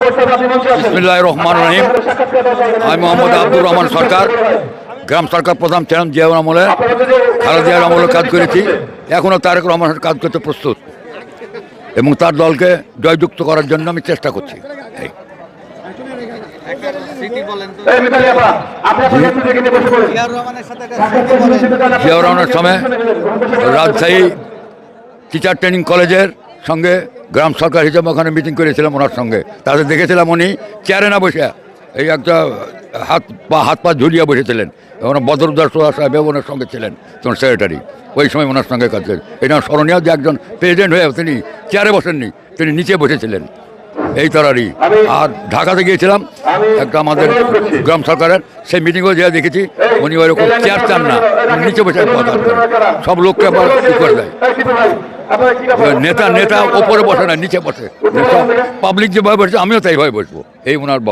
বিসমিল্লাহির রহমানির রহিম। আমি মোহাম্মদ আব্দুর রহমান সরকার, গ্রাম সরকার প্রধান ছিলাম জিয়াউর আমলে, খালেদা জিয়ার আমলে কাজ করেছি। এখনও তারেক রহমানের কাজ করতে প্রস্তুত এবং তার দলকে জয়যুক্ত করার জন্য আমি চেষ্টা করছি। জিয়াউর রহমানের সময় রাজশাহী টিচার ট্রেনিং কলেজের সঙ্গে গ্রাম সরকার হিসেবে ওখানে মিটিং করেছিলাম ওনার সঙ্গে। তাদের দেখেছিলাম উনি চেয়ারে না বসে এই একটা হাত পা ঝুলিয়ে বসেছিলেন এবং বদরুদ্দার সোহা সাহেব ওনার সঙ্গে ছিলেন তোমার সেক্রেটারি। ওই সময় ওনার সঙ্গে কাজ করেন। এটা স্মরণীয় যে একজন প্রেসিডেন্ট হয়ে তিনি চেয়ারে বসেননি, তিনি নিচে বসেছিলেন এই তরারই। আর ঢাকাতে গিয়েছিলাম একটা আমাদের গ্রাম সরকারের, সেই মিটিংও যেয়ে দেখেছি উনি ওইরকম চেয়ার চান না, নিচে বসে কথা করেন, সব লোককে আবার কী করে দেয়। নেতা ওপরে বসে না, নিচে বসে। পাবলিক যেভাবে বসে আমিও তাইভাবে বসবো, এই ওনার বক্তব্য।